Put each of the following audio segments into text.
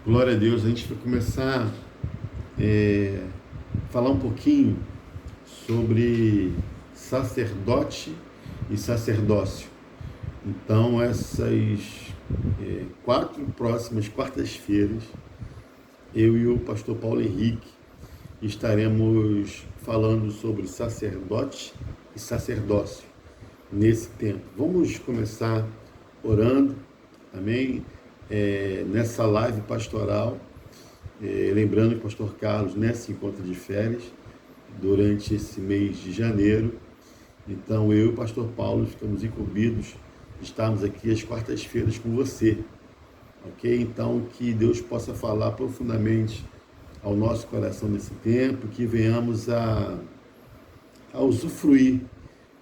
Glória a Deus. A gente vai começar a falar um pouquinho sobre sacerdote e sacerdócio. Então, essas quatro próximas quartas-feiras, eu e o pastor Paulo Henrique estaremos falando sobre sacerdote e sacerdócio nesse tempo. Vamos começar orando, amém? Nessa live pastoral, lembrando que o pastor Carlos se encontra de férias durante esse mês de janeiro. Então eu e o pastor Paulo ficamos incumbidos de estarmos aqui às quartas-feiras com você, ok? Então que Deus possa falar profundamente ao nosso coração nesse tempo, que venhamos a usufruir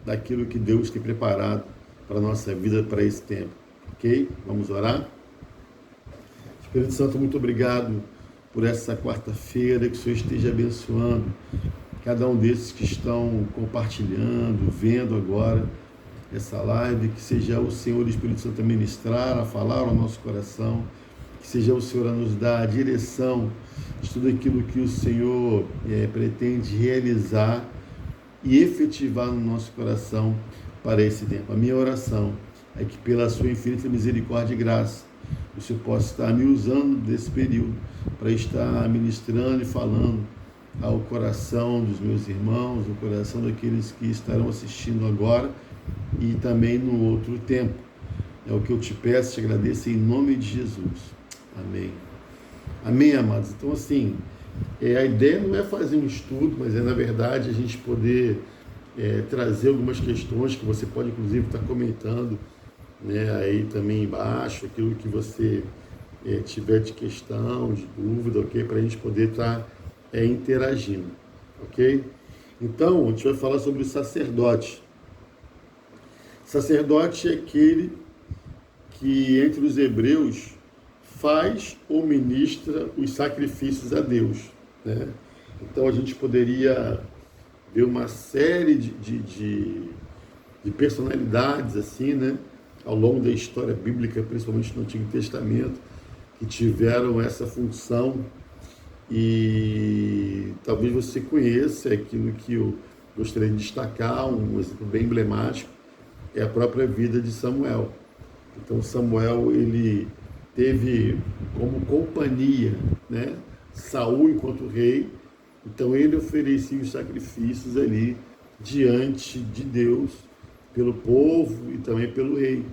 daquilo que Deus tem preparado para a nossa vida, para esse tempo, ok? Vamos orar? Espírito Santo, muito obrigado por essa quarta-feira, que o Senhor esteja abençoando cada um desses que estão compartilhando, vendo agora essa live, que seja o Senhor, o Espírito Santo, a ministrar, a falar ao nosso coração, que seja o Senhor a nos dar a direção de tudo aquilo que o Senhor pretende realizar e efetivar no nosso coração para esse tempo. A minha oração é que pela sua infinita misericórdia e graça, o Senhor possa estar me usando desse período para estar ministrando e falando ao coração dos meus irmãos, ao coração daqueles que estarão assistindo agora e também no outro tempo. É o que eu te peço, te agradeço em nome de Jesus. Amém. Amém, amados? Então, assim, a ideia não é fazer um estudo, mas na verdade, a gente poder trazer algumas questões que você pode, inclusive, estar comentando, aí também embaixo, aquilo que você tiver de questão, de dúvida, ok? Para a gente poder estar interagindo, ok? Então, a gente vai falar sobre o sacerdote. Sacerdote é aquele que, entre os hebreus, faz ou ministra os sacrifícios a Deus, né? Então, a gente poderia ver uma série de personalidades, assim, né? Ao longo da história bíblica, principalmente no Antigo Testamento, que tiveram essa função, e talvez você conheça aquilo que eu gostaria de destacar. Um exemplo bem emblemático é a própria vida de Samuel. Então Samuel, ele teve como companhia, né, Saul enquanto rei. Então ele oferecia os sacrifícios ali diante de Deus, pelo povo e também pelo rei,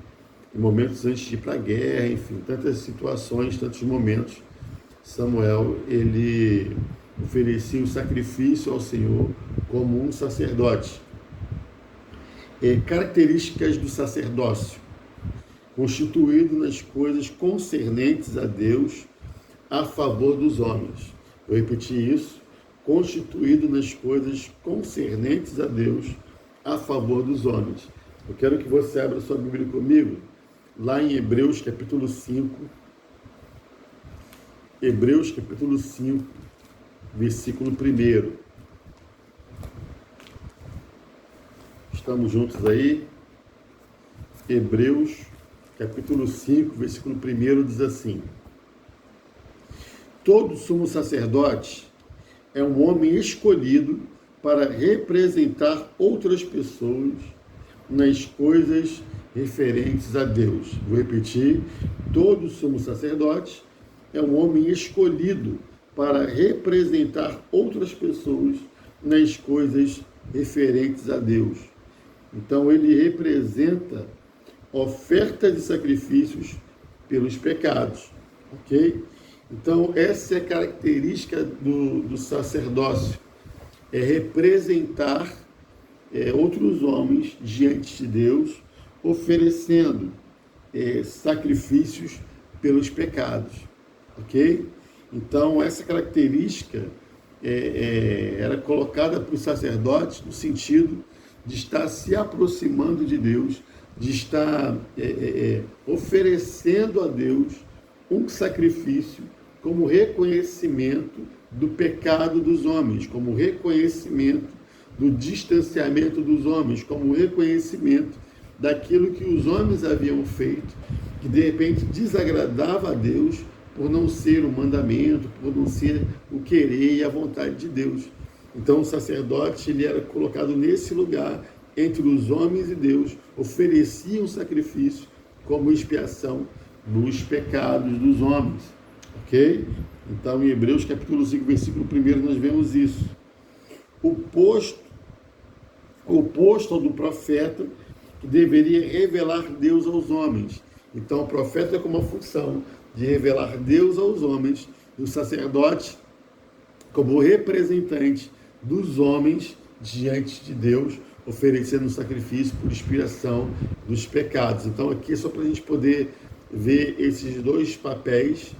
em momentos antes de ir para a guerra, enfim, tantas situações, tantos momentos. Samuel, ele oferecia o sacrifício ao Senhor como um sacerdote. Características do sacerdócio: constituído nas coisas concernentes a Deus, a favor dos homens. Vou repetir isso: constituído nas coisas concernentes a Deus, a favor dos homens. Eu quero que você abra sua Bíblia comigo, lá em Hebreus capítulo 5, Hebreus capítulo 5, versículo 1. Estamos juntos aí? Hebreus capítulo 5, versículo 1 diz assim: todo sumo sacerdote é um homem escolhido para representar outras pessoas nas coisas referentes a Deus. Vou repetir: todo sumo sacerdote é um homem escolhido para representar outras pessoas nas coisas referentes a Deus. Então ele representa ofertas e sacrifícios pelos pecados, ok? Então essa é a característica do sacerdócio, é representar outros homens diante de Deus, oferecendo sacrifícios pelos pecados, ok? Então essa característica era colocada para os sacerdotes no sentido de estar se aproximando de Deus, de estar oferecendo a Deus um sacrifício como reconhecimento do pecado dos homens, como reconhecimento do distanciamento dos homens, como reconhecimento daquilo que os homens haviam feito, que de repente desagradava a Deus, por não ser o mandamento, por não ser o querer e a vontade de Deus. Então o sacerdote ele era colocado nesse lugar, entre os homens e Deus, oferecia um sacrifício como expiação dos pecados dos homens. Ok? Então em Hebreus capítulo 5, versículo 1, nós vemos isso. Oposto ao do profeta, que deveria revelar Deus aos homens. Então o profeta com uma função de revelar Deus aos homens, e o sacerdote como representante dos homens diante de Deus, oferecendo um sacrifício por expiação dos pecados. Então aqui é só para a gente poder ver esses dois papéis,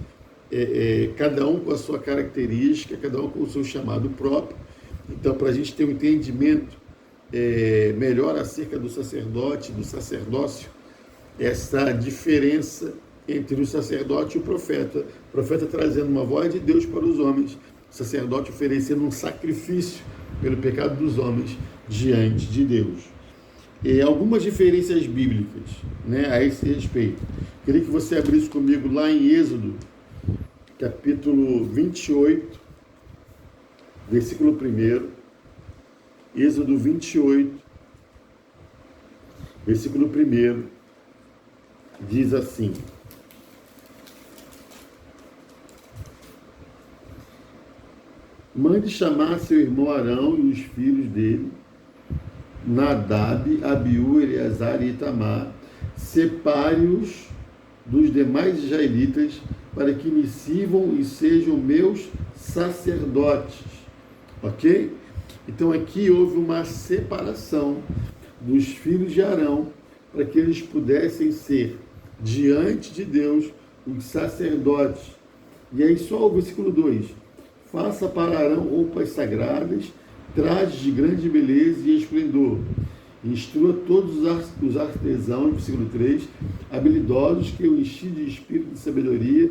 cada um com a sua característica, cada um com o seu chamado próprio. Então, para a gente ter um entendimento melhor acerca do sacerdote, do sacerdócio, essa diferença entre o sacerdote e o profeta trazendo uma voz de Deus para os homens, o sacerdote oferecendo um sacrifício pelo pecado dos homens diante de Deus. Algumas diferenças bíblicas, né, a esse respeito. Queria que você abrisse comigo lá em Êxodo, capítulo 28, versículo 1. Êxodo 28, versículo 1, diz assim: mande chamar seu irmão Arão e os filhos dele, Nadab, Abiú, Eleazar e Itamar, separe-os dos demais israelitas, para que me sirvam e sejam meus sacerdotes. Ok? Então aqui houve uma separação dos filhos de Arão, para que eles pudessem ser, diante de Deus, os sacerdotes. E aí só o versículo 2: faça para Arão roupas sagradas, trajes de grande beleza e esplendor. Instrua todos os artesãos, versículo 3, habilidosos, que eu enchi de espírito de sabedoria,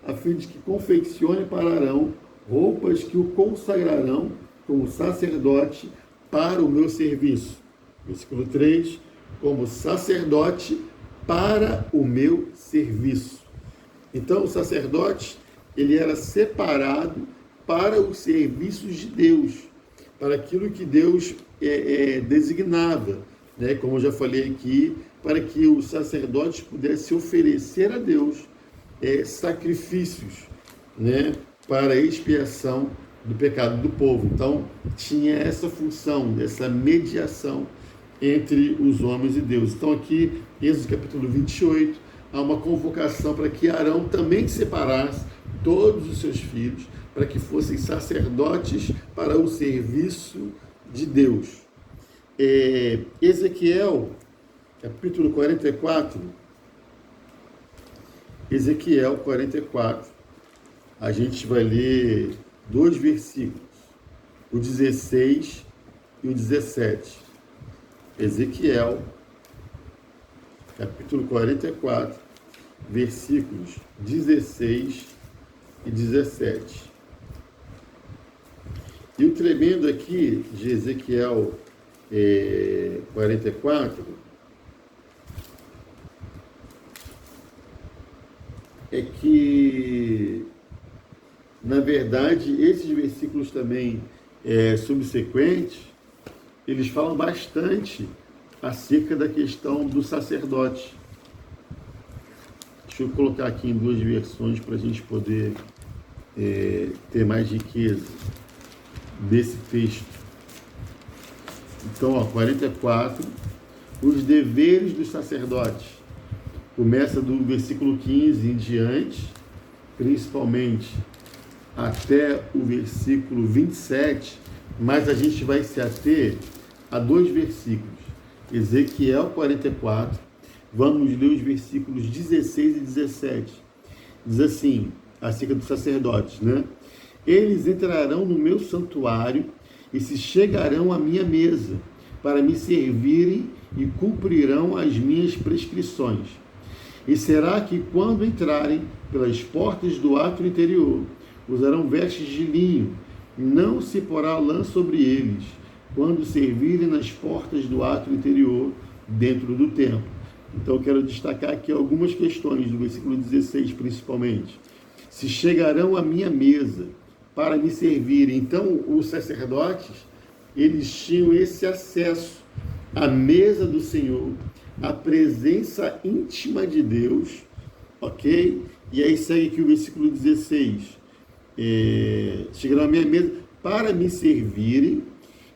a fim de que confeccione para Arão roupas que o consagrarão como sacerdote para o meu serviço. Versículo 3, como sacerdote para o meu serviço. Então o sacerdote, ele era separado para os serviços de Deus, para aquilo que Deus designava, né? Como eu já falei aqui, para que os sacerdotes pudessem oferecer a Deus sacrifícios, né? Para a expiação do pecado do povo. Então tinha essa função, essa mediação entre os homens e Deus. Então aqui, Êxodo capítulo 28, há uma convocação para que Arão também separasse todos os seus filhos, para que fossem sacerdotes para o serviço de Deus. Ezequiel, capítulo 44, Ezequiel 44, a gente vai ler 2 versículos, o 16 e o 17. Ezequiel, capítulo 44, versículos 16 e 17. E o tremendo aqui de Ezequiel 44 é que, na verdade, esses versículos também subsequentes, eles falam bastante acerca da questão do sacerdote. Deixa eu colocar aqui em 2 versões para a gente poder ter mais riqueza desse texto. Então, 44, os deveres dos sacerdotes. Começa do versículo 15 em diante, principalmente até o versículo 27, mas a gente vai se ater a 2 versículos. Ezequiel 44, vamos ler os versículos 16 e 17. Diz assim, acerca dos sacerdotes, né? Eles entrarão no meu santuário e se chegarão à minha mesa para me servirem e cumprirão as minhas prescrições. E será que quando entrarem pelas portas do átrio interior, usarão vestes de linho, não se porá lã sobre eles, quando servirem nas portas do átrio interior, dentro do templo. Então eu quero destacar aqui algumas questões, do versículo 16 principalmente. se chegarão à minha mesa para me servirem. Então, os sacerdotes, eles tinham esse acesso à mesa do Senhor, à presença íntima de Deus, ok? E aí segue aqui o versículo 16. Chegarão à minha mesa para me servirem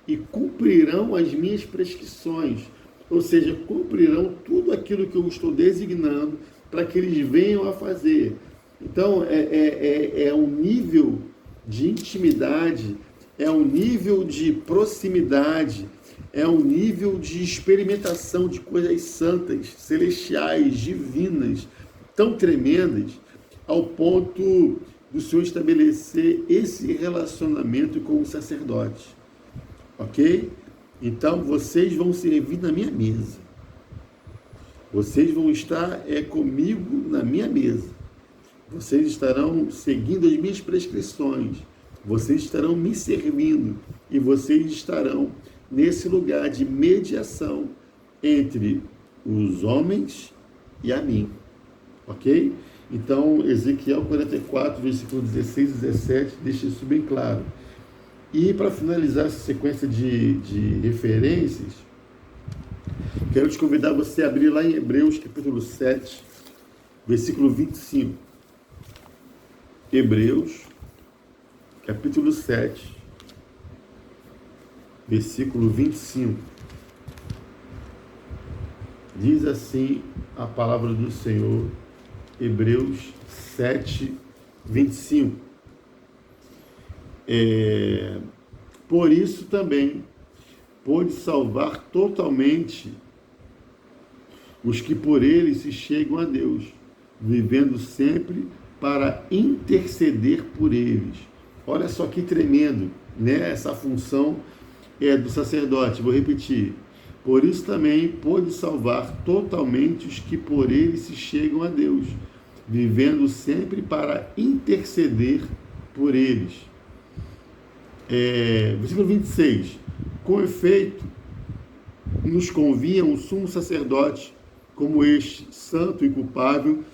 e cumprirão as minhas prescrições, ou seja, cumprirão tudo aquilo que eu estou designando para que eles venham a fazer. Então, é um nível de intimidade, é um nível de proximidade, é um nível de experimentação de coisas santas, celestiais, divinas, tão tremendas, ao ponto do Senhor estabelecer esse relacionamento com o sacerdote. Ok? Então, vocês vão servir na minha mesa. Vocês vão estar comigo na minha mesa. Vocês estarão seguindo as minhas prescrições. Vocês estarão me servindo. E vocês estarão nesse lugar de mediação entre os homens e a mim. Ok? Então, Ezequiel 44, versículo 16 e 17, deixa isso bem claro. E para finalizar essa sequência de referências, quero te convidar você a abrir lá em Hebreus, capítulo 7, versículo 25. Hebreus, capítulo 7, versículo 25. Diz assim a palavra do Senhor, Hebreus 7, 25. Por isso também pôde salvar totalmente os que por ele se chegam a Deus, vivendo sempre para interceder por eles. Olha só que tremendo, né? Essa função do sacerdote. Vou repetir. Por isso também pôde salvar totalmente os que por ele se chegam a Deus, vivendo sempre para interceder por eles. Versículo 26. Com efeito, nos convinha um sumo sacerdote como este, santo e culpável,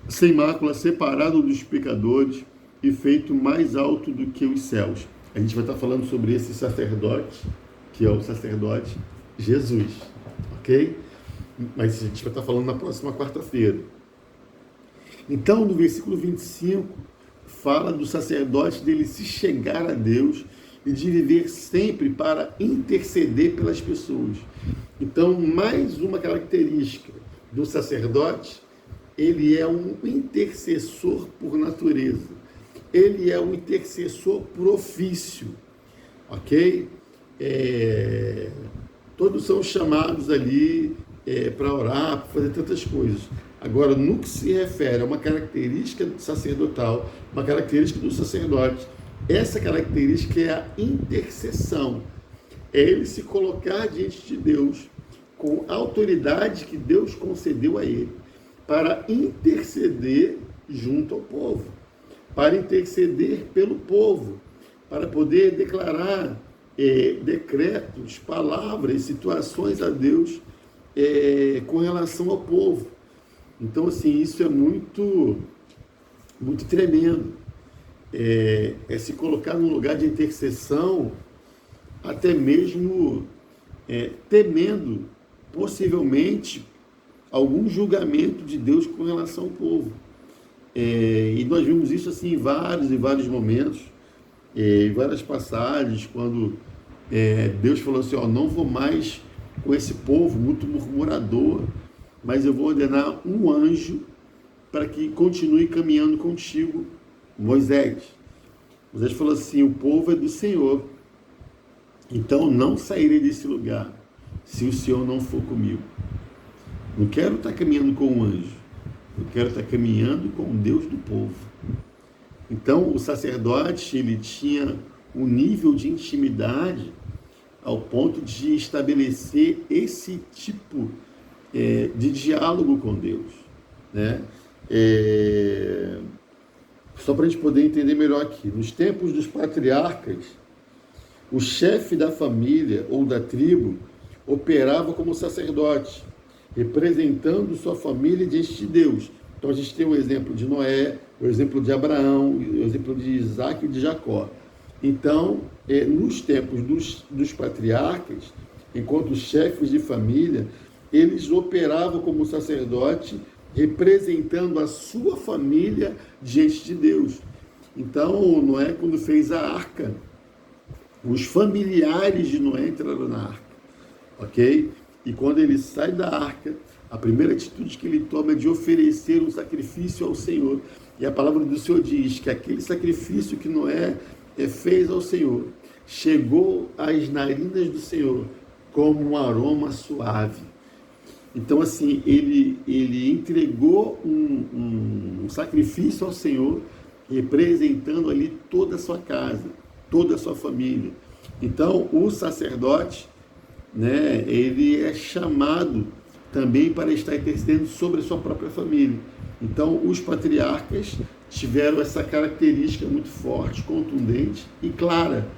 sem mácula, separado dos pecadores e feito mais alto do que os céus. A gente vai estar falando sobre esse sacerdote, que é o sacerdote Jesus, ok? Mas a gente vai estar falando na próxima quarta-feira. Então, no versículo 25, fala do sacerdote dele se chegar a Deus e de viver sempre para interceder pelas pessoas. Então, mais uma característica do sacerdote, ele é um intercessor por natureza. Ele é um intercessor por ofício, ok? Todos são chamados ali para orar, para fazer tantas coisas. Agora, no que se refere a uma característica sacerdotal, uma característica do sacerdote, essa característica é a intercessão. É ele se colocar diante de Deus com a autoridade que Deus concedeu a ele, para interceder junto ao povo, para interceder pelo povo, para poder declarar decretos, palavras, situações a Deus com relação ao povo. Então, assim, isso é muito, muito tremendo. Se colocar num lugar de intercessão, até mesmo temendo, possivelmente, algum julgamento de Deus com relação ao povo. E nós vimos isso assim em vários e vários momentos, em várias passagens, quando Deus falou assim, não vou mais com esse povo muito murmurador, mas eu vou ordenar um anjo para que continue caminhando contigo, Moisés. Moisés falou assim, o povo é do Senhor, então não sairei desse lugar se o Senhor não for comigo. Não quero estar caminhando com um anjo, eu quero estar caminhando com o Deus do povo. Então o sacerdote, ele tinha um nível de intimidade ao ponto de estabelecer esse tipo de diálogo com Deus, né? Só para a gente poder entender melhor aqui, nos tempos dos patriarcas, o chefe da família ou da tribo operava como sacerdote, representando sua família diante de Deus. Então a gente tem o exemplo de Noé, o exemplo de Abraão, o exemplo de Isaac e de Jacó. Então, nos tempos dos patriarcas, enquanto chefes de família, eles operavam como sacerdote, representando a sua família diante de Deus. Então, Noé, quando fez a arca, os familiares de Noé entraram na arca, ok? E quando ele sai da arca, a primeira atitude que ele toma é de oferecer um sacrifício ao Senhor. E a palavra do Senhor diz que aquele sacrifício que Noé fez ao Senhor chegou às narinas do Senhor como um aroma suave. Então, assim, ele entregou um sacrifício ao Senhor, representando ali toda a sua casa, toda a sua família. Então, o sacerdote, né, ele é chamado também para estar intercedendo sobre a sua própria família. Então, os patriarcas tiveram essa característica muito forte, contundente e clara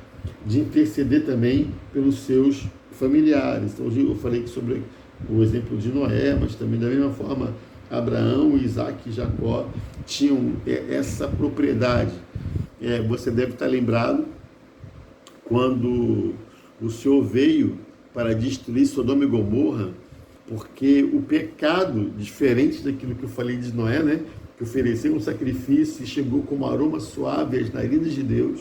de interceder também pelos seus familiares. Então, eu falei sobre o exemplo de Noé, mas também da mesma forma Abraão, Isaac e Jacó tinham essa propriedade. Você deve estar lembrado quando o Senhor veio para destruir Sodoma e Gomorra, porque o pecado, diferente daquilo que eu falei de Noé, né, que ofereceu um sacrifício e chegou como aroma suave às narinas de Deus,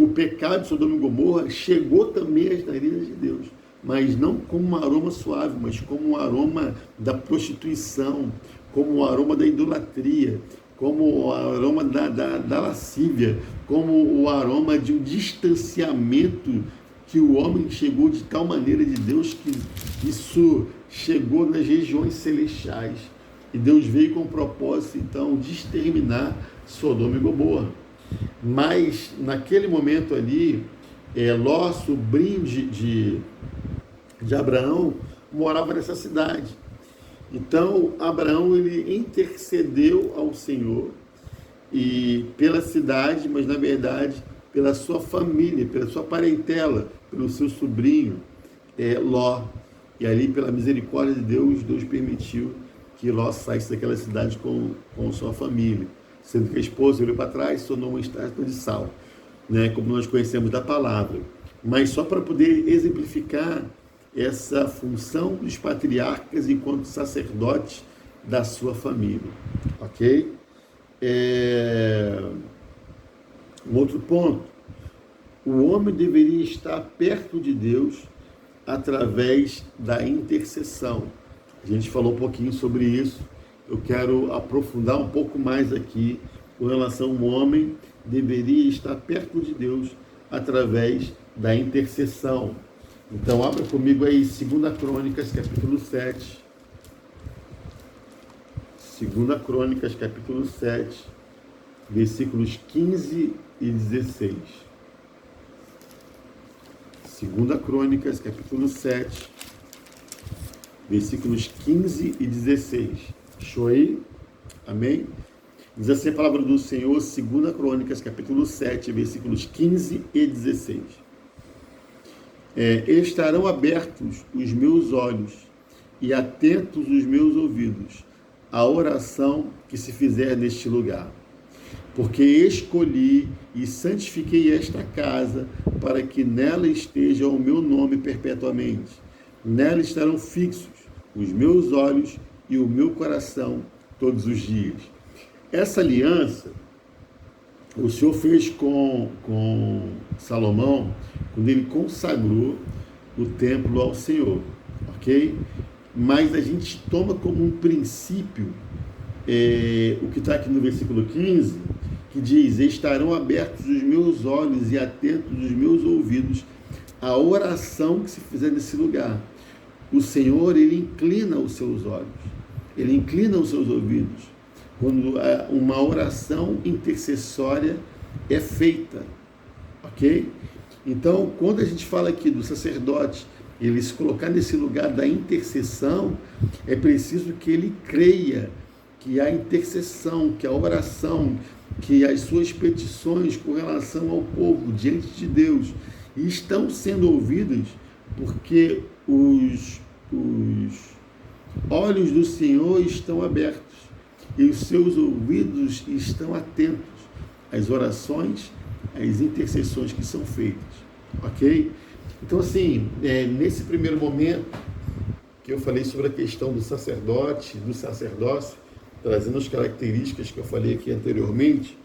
o pecado de Sodoma e Gomorra chegou também às narinas de Deus, mas não como um aroma suave, mas como um aroma da prostituição, como um aroma da idolatria, como o aroma da lascívia, como o aroma de um distanciamento que o homem chegou de tal maneira de Deus que isso chegou nas regiões celestiais. E Deus veio com o propósito, então, de exterminar Sodoma e Gomorra. Mas, naquele momento ali, Ló, sobrinho de Abraão, morava nessa cidade. Então, Abraão, ele intercedeu ao Senhor e pela cidade, mas, na verdade, pela sua família, pela sua parentela, pelo seu sobrinho, Ló. E ali, pela misericórdia de Deus, Deus permitiu que Ló saísse daquela cidade com sua família. Sendo que a esposa olhou para trás e tornou uma estátua de sal, né, como nós conhecemos da palavra. Mas só para poder exemplificar essa função dos patriarcas enquanto sacerdotes da sua família. Ok? Um outro ponto. O homem deveria estar perto de Deus através da intercessão. A gente falou um pouquinho sobre isso. Eu quero aprofundar um pouco mais aqui com relação ao homem deveria estar perto de Deus através da intercessão. Então, abra comigo aí 2 Crônicas, capítulo 7. 2 Crônicas, capítulo 7, versículos 15 e 16. 2 Crônicas, capítulo 7, versículos 15 e 16. Achou aí? Amém? Diz assim a palavra do Senhor, 2 Crônicas, capítulo 7, versículos 15 e 16. Estarão abertos os meus olhos e atentos os meus ouvidos à oração que se fizer neste lugar. Porque escolhi e santifiquei esta casa para que nela esteja o meu nome perpetuamente. Nela estarão fixos os meus olhos e o meu coração todos os dias. Essa aliança o Senhor fez com Salomão quando ele consagrou o templo ao Senhor, ok? Mas a gente toma como um princípio o que está aqui no versículo 15, que diz: estarão abertos os meus olhos e atentos os meus ouvidos à oração que se fizer nesse lugar. O Senhor, ele inclina os seus olhos, ele inclina os seus ouvidos quando uma oração intercessória é feita, ok? Então, quando a gente fala aqui do sacerdote, ele se colocar nesse lugar da intercessão, é preciso que ele creia que a intercessão, que a oração, que as suas petições com relação ao povo diante de Deus estão sendo ouvidas, porque os olhos do Senhor estão abertos. e os seus ouvidos estão atentos às orações, às intercessões que são feitas, ok? Então, assim, nesse primeiro momento que eu falei sobre a questão do sacerdote, do sacerdócio, trazendo as características que eu falei aqui anteriormente,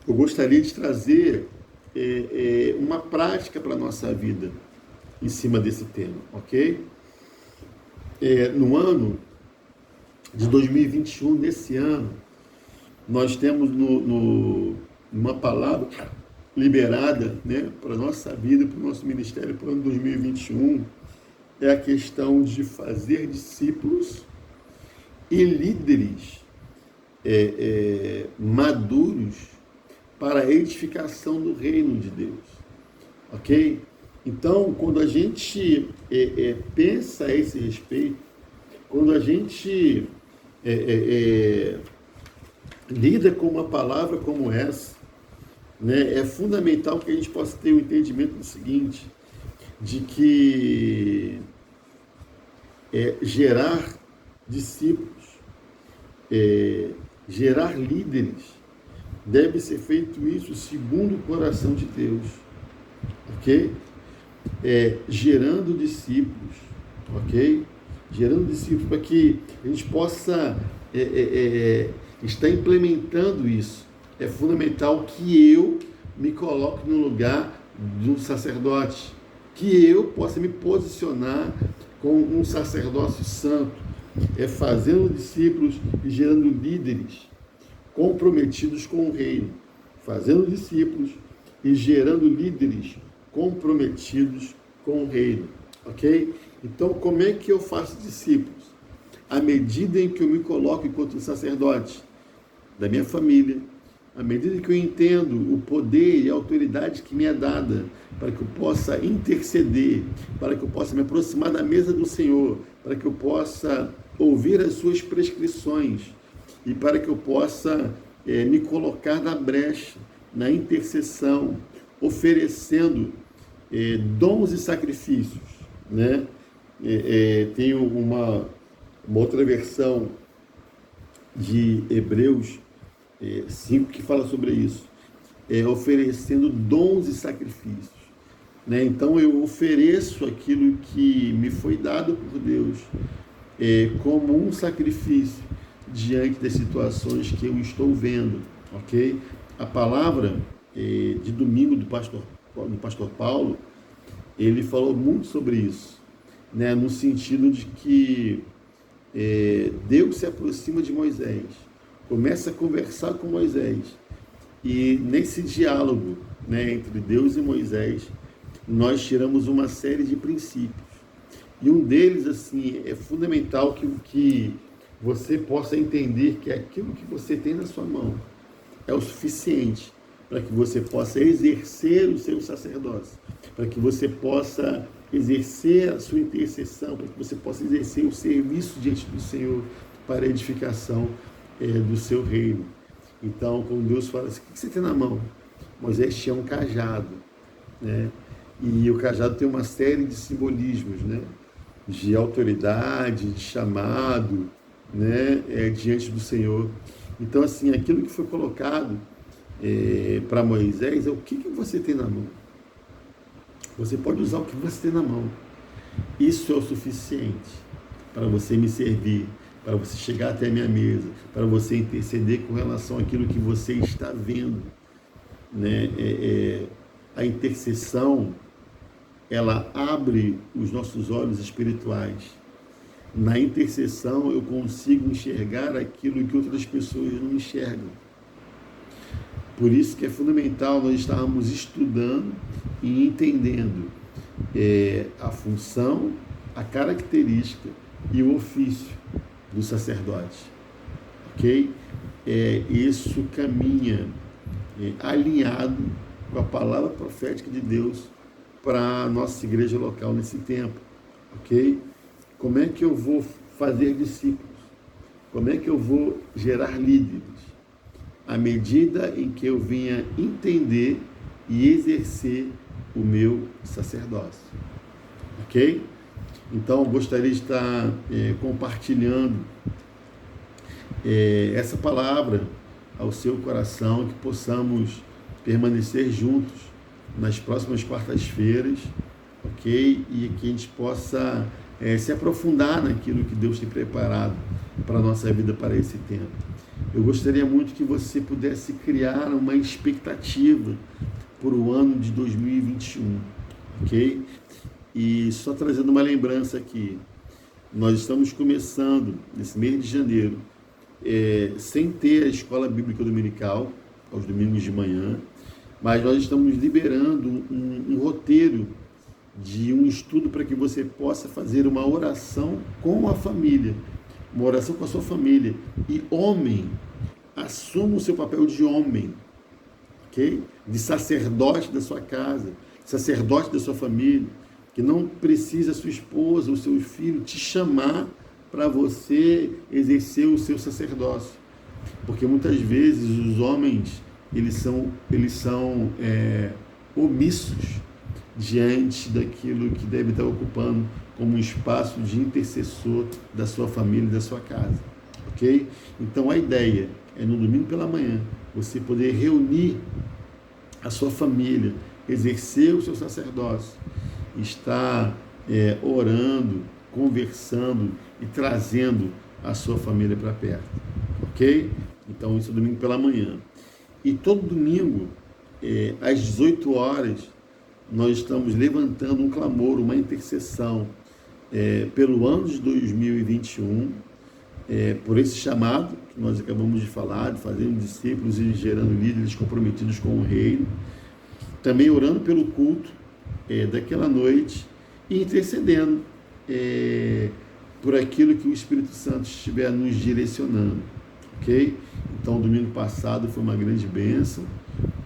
eu gostaria de trazer uma prática para a nossa vida em cima desse tema, ok? No ano de 2021, nesse ano, nós temos uma palavra liberada, né, para a nossa vida, para o nosso ministério, para o ano 2021, é a questão de fazer discípulos e líderes maduros para a edificação do reino de Deus, ok? Então, quando a gente pensa a esse respeito, quando a gente lida com uma palavra como essa, né, é fundamental que a gente possa ter o entendimento do seguinte, de que gerar discípulos, gerar líderes, deve ser feito isso segundo o coração de Deus, ok? Gerando discípulos, ok? Gerando discípulos para que a gente possa estar implementando isso. É fundamental que eu me coloque no lugar do sacerdote, que eu possa me posicionar com um sacerdócio santo, fazendo discípulos e gerando líderes comprometidos com o reino, fazendo discípulos e gerando líderes comprometidos com o reino, ok? Então, como é que eu faço discípulos? À medida em que eu me coloco enquanto sacerdote da minha família, à medida que eu entendo o poder e a autoridade que me é dada para que eu possa interceder, para que eu possa me aproximar da mesa do Senhor, para que eu possa ouvir as suas prescrições e para que eu possa me colocar na brecha, na intercessão, oferecendo dons e sacrifícios, né? Tenho uma outra versão de Hebreus 5 que fala sobre isso, oferecendo dons e sacrifícios, né? Então eu ofereço aquilo que me foi dado por Deus como um sacrifício diante das situações que eu estou vendo, ok? A palavra de domingo do pastor Paulo, ele falou muito sobre isso, né? No sentido de que Deus se aproxima de Moisés, começa a conversar com Moisés, e nesse diálogo, né, entre Deus e Moisés, nós tiramos uma série de princípios, e um deles, assim, é fundamental que você possa entender que aquilo que você tem na sua mão é o suficiente para que você possa exercer o seu sacerdócio, para que você possa exercer a sua intercessão, para que você possa exercer o serviço diante do Senhor para a edificação do seu reino. Então, quando Deus fala assim, o que você tem na mão? Moisés tinha um cajado, né? E o cajado tem uma série de simbolismos, né? De autoridade, de chamado, né? Diante do Senhor. Então, assim, aquilo que foi colocado para Moisés é o que você tem na mão. Você pode usar o que você tem na mão. Isso é o suficiente para você me servir, para você chegar até a minha mesa, para você interceder com relação àquilo que você está vendo, né? A intercessão, ela abre os nossos olhos espirituais. Na intercessão eu consigo enxergar aquilo que outras pessoas não enxergam. Por isso que é fundamental nós estarmos estudando e entendendo a função, a característica e o ofício do sacerdote, ok? Isso caminha alinhado com a palavra profética de Deus para a nossa igreja local nesse tempo, ok? Como é que eu vou fazer discípulos? Como é que eu vou gerar líderes? À medida em que eu venha entender e exercer o meu sacerdócio, ok? Então, eu gostaria de estar compartilhando essa palavra ao seu coração, que possamos permanecer juntos nas próximas quartas-feiras, ok? E que a gente possa se aprofundar naquilo que Deus tem preparado para a nossa vida para esse tempo. Eu gostaria muito que você pudesse criar uma expectativa por o ano de 2021, ok? E só trazendo uma lembrança aqui, nós estamos começando, nesse mês de janeiro, sem ter a escola bíblica dominical, aos domingos de manhã, mas nós estamos liberando um roteiro de um estudo para que você possa fazer uma oração com a família, uma oração com a sua família. E homem, assuma o seu papel de homem, ok? De sacerdote da sua casa, sacerdote da sua família, que não precisa a sua esposa ou seu filho te chamar para você exercer o seu sacerdócio. Porque muitas vezes os homens, eles são omissos diante daquilo que deve estar ocupando como um espaço de intercessor da sua família e da sua casa, ok? Então a ideia é no domingo pela manhã você poder reunir a sua família, exercer o seu sacerdócio, estar orando, conversando e trazendo a sua família para perto, ok? Então isso é domingo pela manhã. E todo domingo, às 18 horas, nós estamos levantando um clamor, uma intercessão pelo ano de 2021, por esse chamado que nós acabamos de falar, de fazermos discípulos e gerando líderes comprometidos com o reino, também orando pelo culto daquela noite e intercedendo por aquilo que o Espírito Santo estiver nos direcionando, ok? Então, domingo passado foi uma grande bênção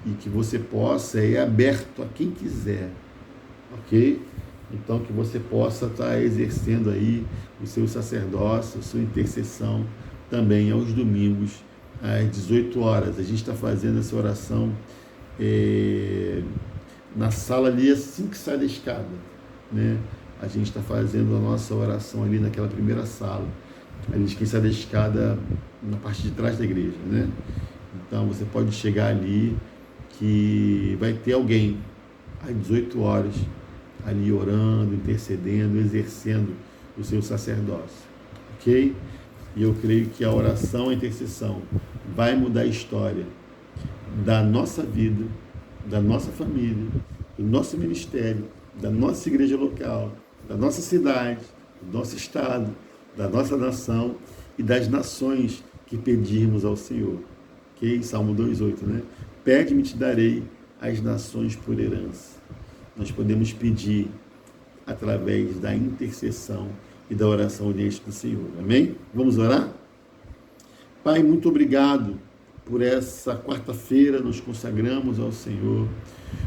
e que você possa, aberto a quem quiser, ok? Então, que você possa estar exercendo aí o seu sacerdócio, a sua intercessão também aos domingos, às 18 horas. A gente está fazendo essa oração na sala ali assim que sai da escada, né? A gente está fazendo a nossa oração ali naquela primeira sala, ali de quem sai da escada na parte de trás da igreja, né? Então você pode chegar ali que vai ter alguém às 18 horas ali orando, intercedendo, exercendo o seu sacerdócio, ok? E eu creio que a oração, a intercessão vai mudar a história da nossa vida, da nossa família, do nosso ministério, da nossa igreja local, da nossa cidade, do nosso estado, da nossa nação e das nações que pedirmos ao Senhor. Ok? Salmo 2,8, né? Pede-me e te darei as nações por herança. Nós podemos pedir através da intercessão e da oração diante do Senhor. Amém? Vamos orar? Pai, muito obrigado por essa quarta-feira, nos consagramos ao Senhor.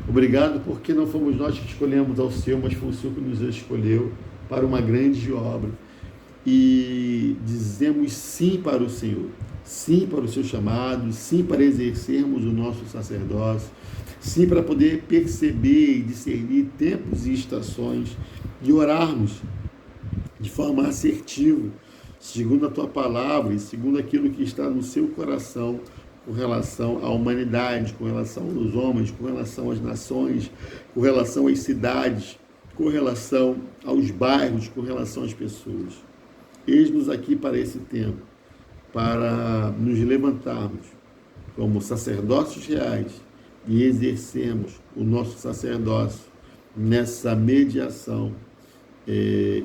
Obrigado porque não fomos nós que escolhemos ao Senhor, mas foi o Senhor que nos escolheu para uma grande obra. E dizemos sim para o Senhor, sim para o seu chamado, sim para exercermos o nosso sacerdócio, sim para poder perceber e discernir tempos e estações e orarmos de forma assertiva, segundo a tua palavra e segundo aquilo que está no seu coração, com relação à humanidade, com relação aos homens, com relação às nações, com relação às cidades, com relação aos bairros, com relação às pessoas. Eis-nos aqui para esse tempo, para nos levantarmos como sacerdócios reais e exercermos o nosso sacerdócio nessa mediação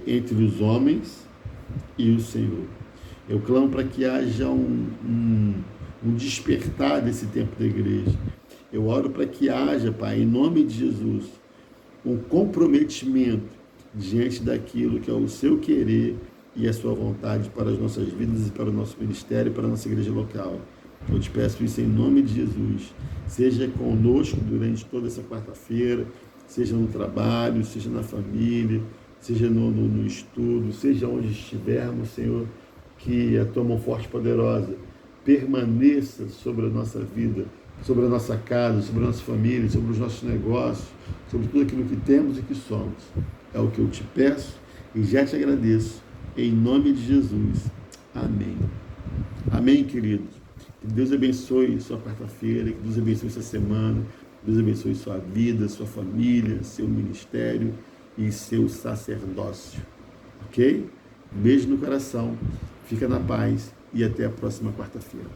entre os homens e o Senhor. Eu clamo para que haja um despertar desse tempo da igreja. Eu oro para que haja, Pai, em nome de Jesus, um comprometimento diante daquilo que é o seu querer e a sua vontade para as nossas vidas e para o nosso ministério e para a nossa igreja local. Eu te peço isso em nome de Jesus. Seja conosco durante toda essa quarta-feira, seja no trabalho, seja na família, seja no estudo, seja onde estivermos, Senhor, que a tua mão forte e poderosa permaneça sobre a nossa vida, sobre a nossa casa, sobre a nossa família, sobre os nossos negócios, sobre tudo aquilo que temos e que somos. É o que eu te peço e já te agradeço. Em nome de Jesus. Amém. Amém, queridos? Que Deus abençoe sua quarta-feira, que Deus abençoe sua semana, que Deus abençoe sua vida, sua família, seu ministério e seu sacerdócio. Ok? Beijo no coração, fica na paz e até a próxima quarta-feira.